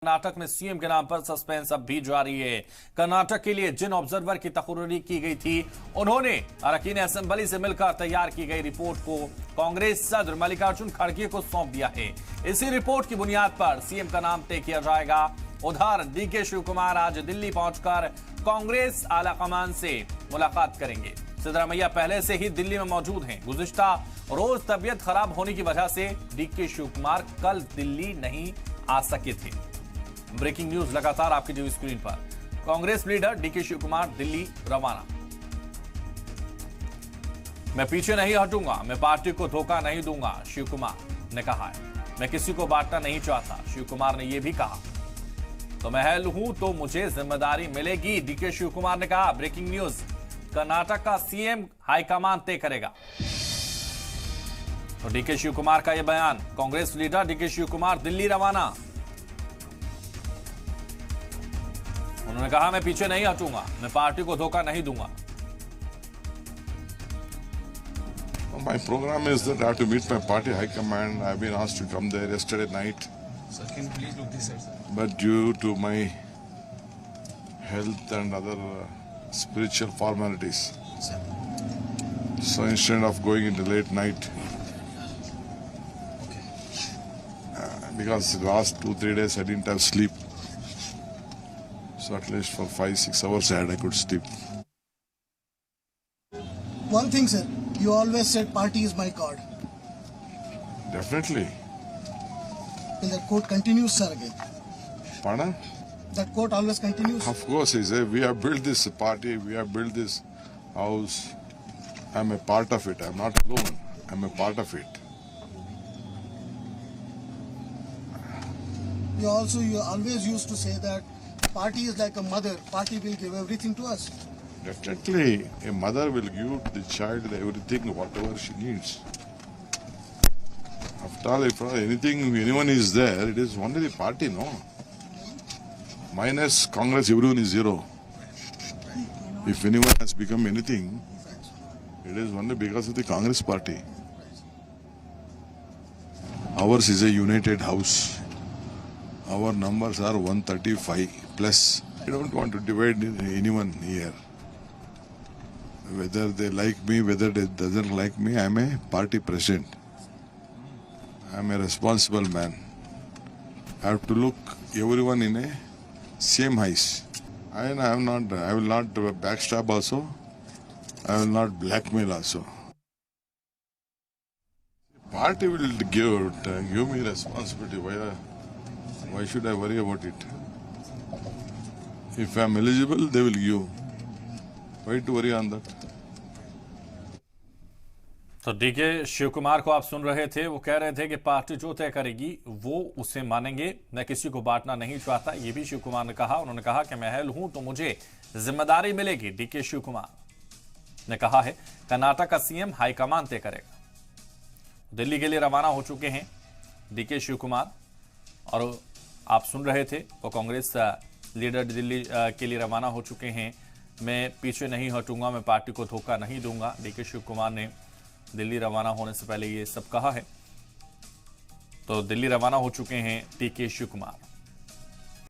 कर्नाटक में सीएम के नाम पर सस्पेंस अब भी जारी है। कर्नाटक के लिए जिन ऑब्जर्वर की तकरीरी की गई थी, उन्होंने अरकान असेंबली से मिलकर तैयार की गई रिपोर्ट को कांग्रेस सदर मल्लिकार्जुन खड़गे को सौंप दिया है। इसी रिपोर्ट की बुनियाद पर सीएम का नाम तय किया जाएगा। उधर डीके शिवकुमार आज दिल्ली पहुंचकर कांग्रेस आलाकमान से मुलाकात करेंगे। सिद्धरामैया पहले से ही दिल्ली में मौजूद हैं। गुज़िश्ता रोज तबियत खराब होने की वजह से डीके शिवकुमार कल दिल्ली नहीं आ सके थे। ब्रेकिंग न्यूज लगातार आपकी टीवी स्क्रीन पर। कांग्रेस लीडर डीके शिवकुमार दिल्ली रवाना। मैं पीछे नहीं हटूंगा, मैं पार्टी को धोखा नहीं दूंगा, शिवकुमार ने कहा है। मैं किसी को बांटना नहीं चाहता, शिवकुमार ने यह भी कहा। तो मैं हूं तो मुझे जिम्मेदारी मिलेगी, डीके शिवकुमार ने कहा। ब्रेकिंग न्यूज, कर्नाटक का सीएम हाईकमान तय करेगा। तो डीके शिवकुमार का यह बयान। कांग्रेस लीडर डीके शिवकुमार दिल्ली रवाना। उन्होंने कहा, मैं पीछे नहीं हटूंगा, मैं पार्टी को धोखा नहीं दूंगा। My program is that I have to meet my party high command. I've been asked to come there yesterday night. Sir, can you please look this side, sir? But due to my health and other spiritual formalities, Sir. so instead of going into late night, because the last 2-3 days I didn't have sleep, so at least for 5-6 hours I could sleep. One thing, sir, you always said party is my God. Definitely. Will that quote continues, sir, again? Pardon? That quote always continues? Of course, he said, we have built this party, we have built this house. I'm a part of it. I'm not alone. I'm a part of it. You always used to say that party is like a mother. Party will give everything to us. Definitely, a mother will give to the child everything, whatever she needs. After all, if anyone is there, it is only the party, no? Minus Congress, everyone is zero. If anyone has become anything, it is only because of the Congress party. Ours is a united house. Our numbers are 135 plus. I don't want to divide anyone here. Whether they like me, whether they doesn't like me, I am a party president. I am a responsible man. I have to look everyone in a same eyes. I will not backstab also. I will not blackmail also. Party will give me responsibility. Why should I worry about it? If I am eligible, they will give. Why to worry on that? तो DK Shivkumar को आप सुन रहे थे। वो कह रहे थे कि पार्टी जो तय करेगी वो उसे मानेंगे, मैं किसी को बांटना नहीं चाहता, ये भी शिवकुमार ने कहा। उन्होंने कहा कि मैं हूं तो मुझे जिम्मेदारी मिलेगी, डीके शिवकुमार ने कहा है। कर्नाटक का सीएम हाईकमान तय करेगा। दिल्ली के लिए रवाना हो चुके हैं डीके शिवकुमार। और आप सुन रहे थे वो कांग्रेस लीडर दिल्ली के लिए रवाना हो चुके हैं। मैं पीछे नहीं हटूंगा, मैं पार्टी को धोखा नहीं दूंगा, डीके शिवकुमार ने दिल्ली रवाना होने से पहले ये सब कहा है। तो दिल्ली रवाना हो चुके हैं डीके शिवकुमार।